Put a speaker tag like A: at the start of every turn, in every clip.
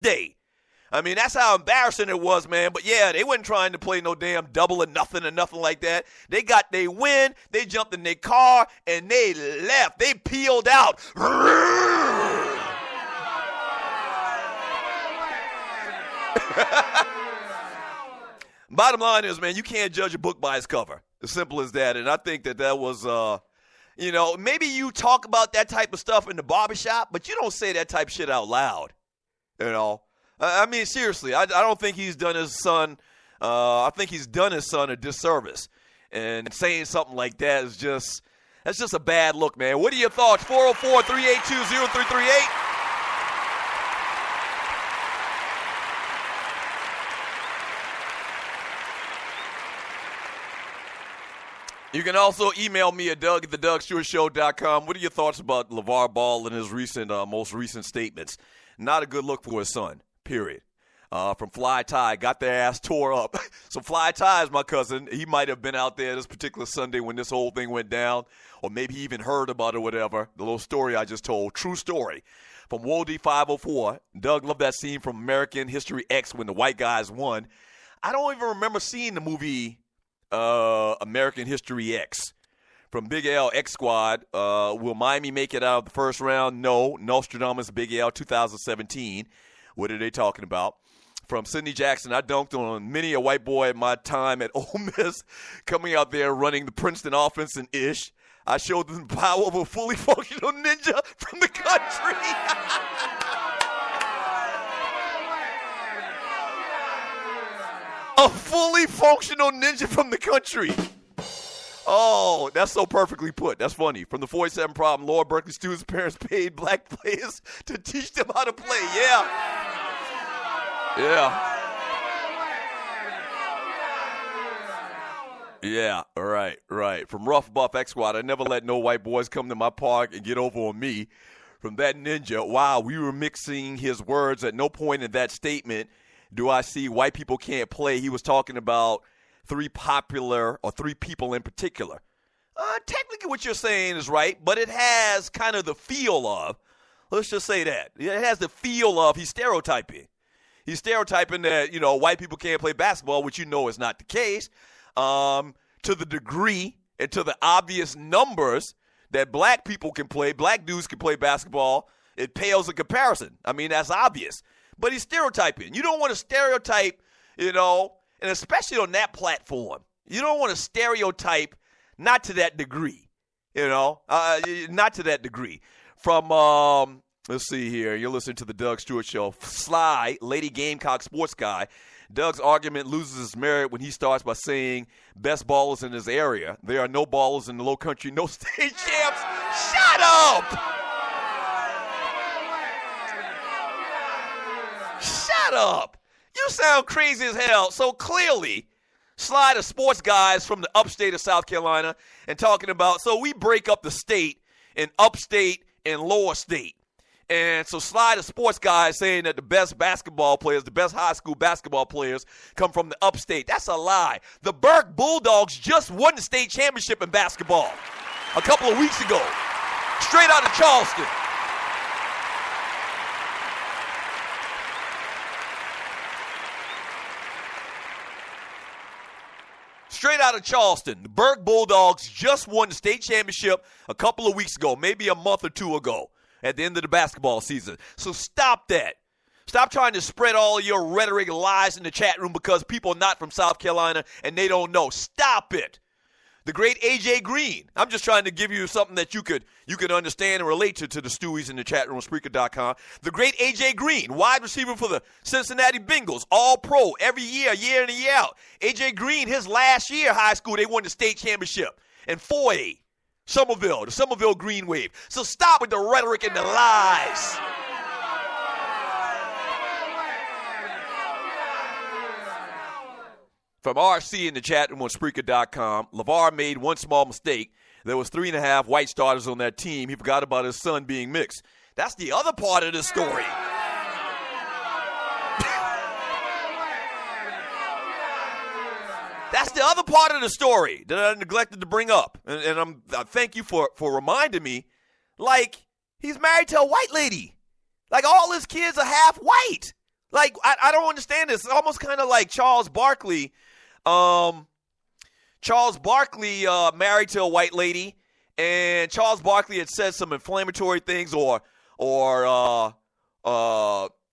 A: day. I mean, that's how embarrassing it was, man. But, yeah, they wasn't trying to play no damn double or nothing like that. They got their win. They jumped in their car, and they left. They peeled out. Bottom line is, man, you can't judge a book by its cover. As simple as that. And I think that was, maybe you talk about that type of stuff in the barbershop, but you don't say that type of shit out loud, I mean, seriously, I don't think he's done his son I think he's done his son a disservice. And saying something like that is just a bad look, man. What are your thoughts? 404-382-0338. You can also email me at Doug@theDougStewartShow.com. What are your thoughts about Lavar Ball and his most recent statements? Not a good look for his son, period. From Fly Ty, got their ass tore up. So Fly Ty is my cousin. He might have been out there this particular Sunday when this whole thing went down, or maybe he even heard about it or whatever. The little story I just told, true story. From Wody 504, Doug loved that scene from American History X when the white guys won. I don't even remember seeing the movie American History X. From Big L X Squad, will Miami make it out of the first round? No. Nostradamus, Big L, 2017. What are they talking about? From Sidney Jackson, I dunked on many a white boy at my time at Ole Miss, coming out there running the Princeton offense and ish. I showed them the power of a fully functional ninja from the country. A fully functional ninja from the country. Oh, that's so perfectly put. That's funny. From the 47 problem, Lord Berkeley students' parents paid black players to teach them how to play. Yeah. Yeah, right. From Rough Buff X Squad, I never let no white boys come to my park and get over on me. From that ninja, wow, we were mixing his words. At no point in that statement do I see white people can't play. He was talking about three people in particular. Technically what you're saying is right, but it has kind of the feel of, let's just say that. It has the feel of he's stereotyping. He's stereotyping that, white people can't play basketball, which is not the case. To the degree and to the obvious numbers that black people can play, black dudes can play basketball, it pales in comparison. I mean, that's obvious. But he's stereotyping. You don't want to stereotype, and especially on that platform. You don't want to stereotype, not to that degree, not to that degree. From, let's see here. You're listening to the Doug Stewart Show. Sly, Lady Gamecock sports guy. Doug's argument loses his merit when he starts by saying best ballers in his area. There are no ballers in the low country, no state champs. Shut up! Shut up! You sound crazy as hell. So clearly, Sly the sports guys from the upstate of South Carolina and talking about, so we break up the state in upstate and lower state. And so Sly the sports guy is saying that the best basketball players, the best high school basketball players come from the upstate. That's a lie. The Burke Bulldogs just won the state championship in basketball a couple of weeks ago, straight out of Charleston. Straight out of Charleston, the Burke Bulldogs just won the state championship a couple of weeks ago, maybe a month or two ago, at the end of the basketball season. So stop that. Stop trying to spread all of your rhetoric and lies in the chat room because people are not from South Carolina and they don't know. Stop it. The great A.J. Green. I'm just trying to give you something that you could understand and relate to the Stewies in the chat room, Spreaker.com. The great A.J. Green, wide receiver for the Cincinnati Bengals, all-pro every year in and year out. A.J. Green, his last year high school, they won the state championship. And 4A, Somerville, the Somerville Green Wave. So stop with the rhetoric and the lies. From RC in the chat room on Spreaker.com, Lavar made one small mistake. There was 3.5 white starters on that team. He forgot about his son being mixed. That's the other part of the story. That's the other part of the story that I neglected to bring up. And I thank you for reminding me. Like, he's married to a white lady. Like, all his kids are half white. Like, I don't understand this. It's almost kind of like Charles Barkley. Charles Barkley married to a white lady, and Charles Barkley had said some inflammatory things or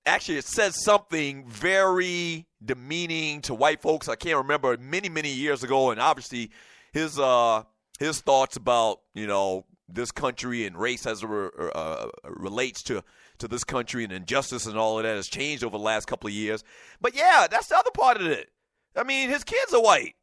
A: actually it said something very demeaning to white folks. I can't remember, many, many years ago, and obviously his thoughts about, this country and race as it relates to this country and injustice and all of that has changed over the last couple of years. But, yeah, that's the other part of it. I mean, his kids are white.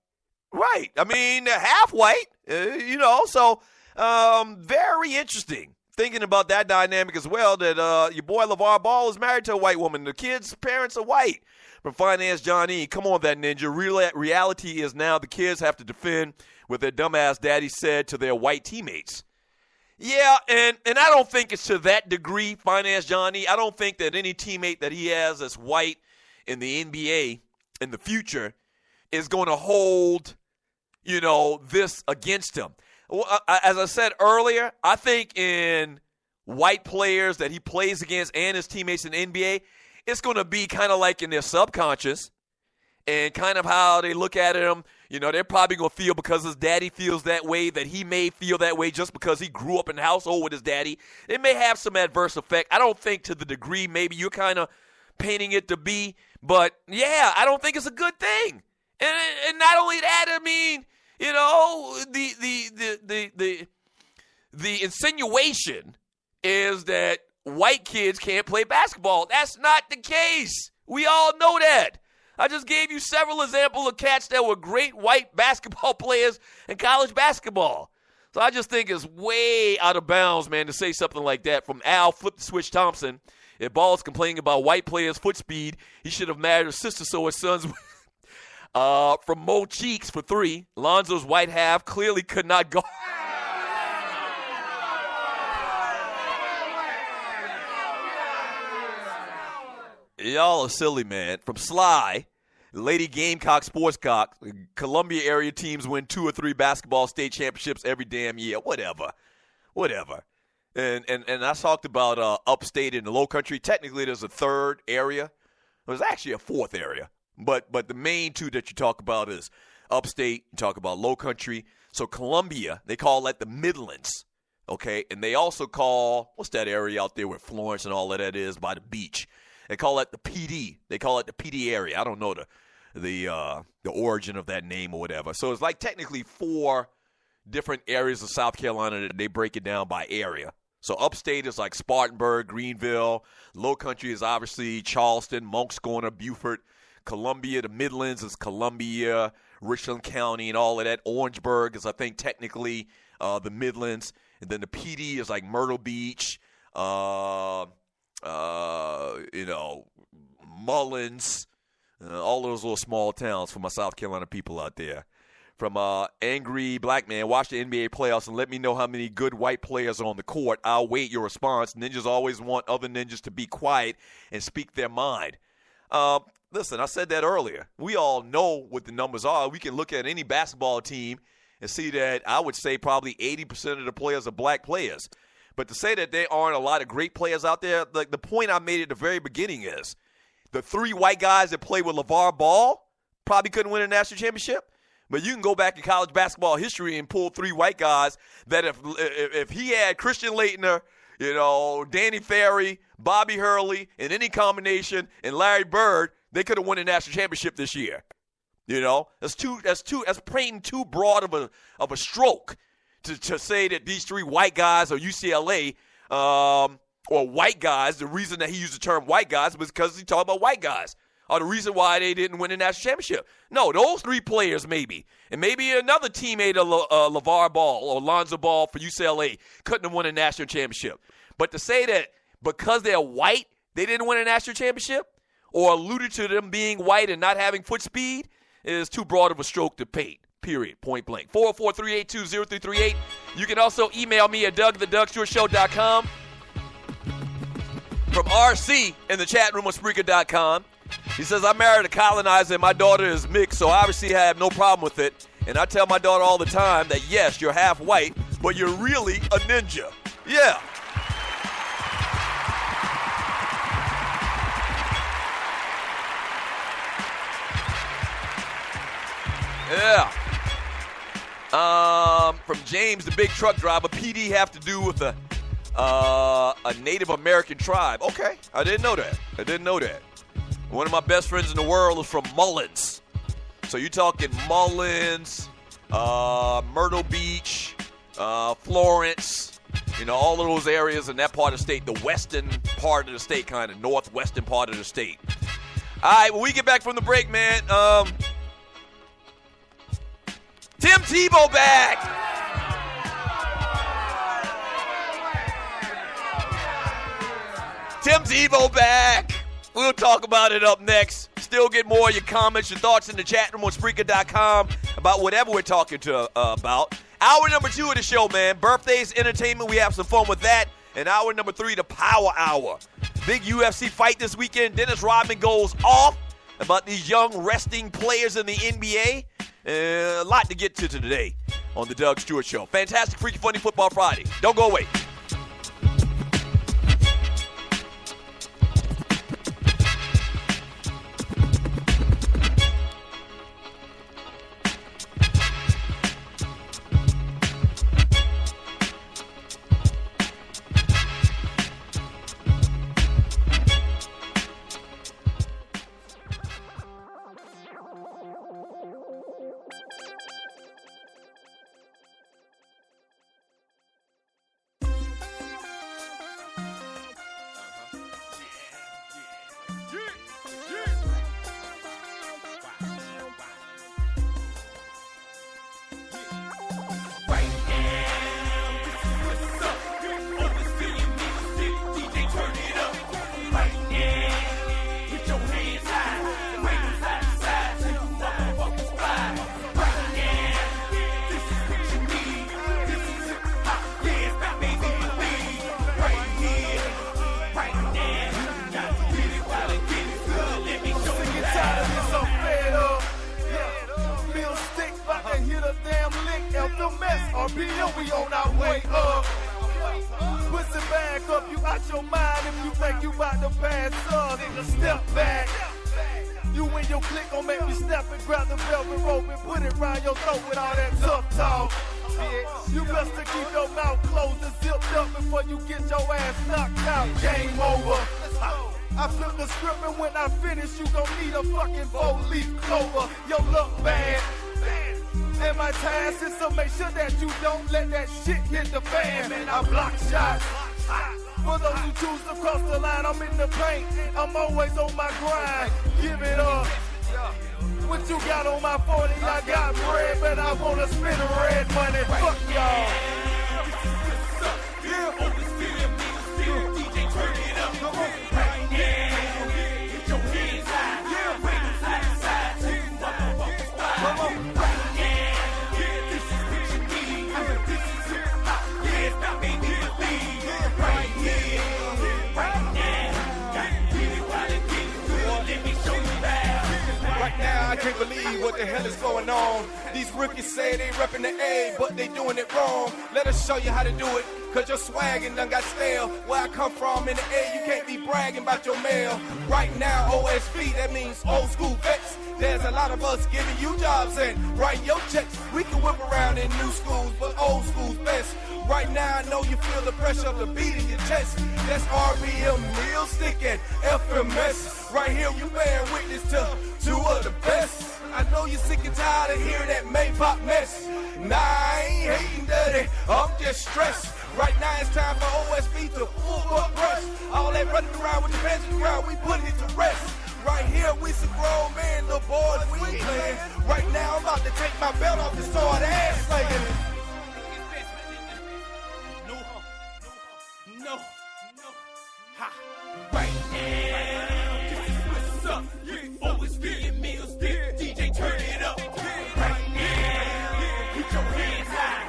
A: Right. I mean, they're half white, so very interesting. Thinking about that dynamic as well, that your boy Lavar Ball is married to a white woman. The kids' parents are white. From Finance Johnny, come on, that ninja. Reality is now the kids have to defend what their dumbass daddy said to their white teammates. Yeah, and I don't think it's to that degree, Finance Johnny. I don't think that any teammate that he has that's white in the NBA in the future is going to hold, this against him. As I said earlier, I think in white players that he plays against and his teammates in the NBA, it's going to be kind of like in their subconscious and kind of how they look at him. They're probably going to feel because his daddy feels that way that he may feel that way just because he grew up in the household with his daddy. It may have some adverse effect. I don't think to the degree maybe you're kind of painting it to be. But, yeah, I don't think it's a good thing. And not only that, I mean, the insinuation is that white kids can't play basketball. That's not the case. We all know that. I just gave you several examples of cats that were great white basketball players in college basketball. So I just think it's way out of bounds, man, to say something like that from Al Flip the Switch Thompson. If Ball's complaining about white players' foot speed, he should have married his sister so his sons from Mo Cheeks for 3. Lonzo's white half clearly could not go. Y'all are silly, man. From Sly, Lady Gamecock Sportscock, Columbia area teams win 2 or 3 basketball state championships every damn year. Whatever. And I talked about upstate in the low country. Technically, there's a third area. There's actually a fourth area. But the main 2 that you talk about is upstate. You talk about low country. So Columbia, they call that the Midlands. Okay? And they also call, what's that area out there where Florence and all of that is by the beach? They call that the PD. They call it the PD area. I don't know the origin of that name or whatever. So it's like technically 4 different areas of South Carolina that they break it down by area. So upstate is like Spartanburg, Greenville. Low country is obviously Charleston, Moncks Corner, Beaufort. Columbia, the Midlands is Columbia, Richland County, and all of that. Orangeburg is, I think, technically the Midlands. And then the PD is like Myrtle Beach, Mullins, all those little small towns for my South Carolina people out there. From Angry Black Man, watch the NBA playoffs and let me know how many good white players are on the court. I'll wait your response. Ninjas always want other ninjas to be quiet and speak their mind. Listen, I said that earlier. We all know what the numbers are. We can look at any basketball team and see that I would say probably 80% of the players are black players. But to say that there aren't a lot of great players out there, like the point I made at the very beginning is the 3 white guys that play with Lavar Ball probably couldn't win a national championship. But you can go back in college basketball history and pull 3 white guys that if he had Christian Laettner, Danny Ferry, Bobby Hurley, in any combination, and Larry Bird, they could have won a national championship this year. That's painting too broad of a stroke to say that these 3 white guys or UCLA or white guys. The reason that he used the term white guys was because he talked about white guys. Are the reason why they didn't win a national championship. No, those 3 players maybe. And maybe another teammate of Lavar Ball or Lonzo Ball for UCLA couldn't have won a national championship. But to say that because they're white, they didn't win a national championship or alluded to them being white and not having foot speed is too broad of a stroke to paint, period, point blank. 404-382-0338. You can also email me at doug@thedougstewartshow.com. From RC in the chat room on Spreaker.com. He says, I married a colonizer and my daughter is mixed, so obviously I have no problem with it. And I tell my daughter all the time that, yes, you're half white, but you're really a ninja. Yeah. Yeah. From James, the big truck driver, PD have to do with a Native American tribe. Okay, I didn't know that. One of my best friends in the world is from Mullins. So you're talking Mullins, Myrtle Beach, Florence, all of those areas in that part of the state, the western part of the state, kind of northwestern part of the state. All right, when we get back from the break, man, Tim Tebow back. Tim Tebow back. We'll talk about it up next. Still get more of your comments, your thoughts in the chat room on Spreaker.com about whatever we're talking about. Hour number 2 of the show, man. Birthdays, entertainment. We have some fun with that. And hour number 3, the Power Hour. Big UFC fight this weekend. Dennis Rodman goes off about these young resting players in the NBA. A lot to get to today on the Doug Stewart Show. Fantastic, freaky, funny Football Friday. Don't go away.
B: Done got stale. Where I come from in the air, you can't be bragging about your mail. Right now, OSP, that means old school vets. There's a lot of us giving you jobs and writing your checks. We can whip around in new schools, but old school's best. Right now, I know you feel the pressure of the beat in your chest. That's RBM, Meal Stick, and FMS. Right here, you bear witness to two of the best. I know you're sick and tired of hearing that Maypop mess. Nah, I ain't hating dirty, I'm just stressed. Right now it's time for OSB to full up rush. All that running around with the bench around, we put it to rest. Right here, we some grown men, little boys, we ain't playing. Right now, I'm about to take my belt off and start ass slinging. No. Ha. Right now, this is what's up. OSB and Meal Stick, DJ turn it up. Right now, put your hands high.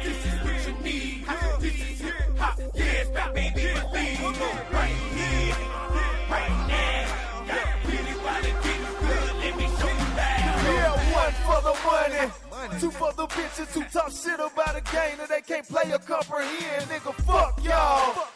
B: This is what you need. This is hip hop. Yeah, it's about baby believe. Right here, right now. Got really wild and getting good. Let me show you that. Yeah, one for the money. Two for the bitches who talk shit about a game that they can't play or comprehend. Nigga, fuck y'all.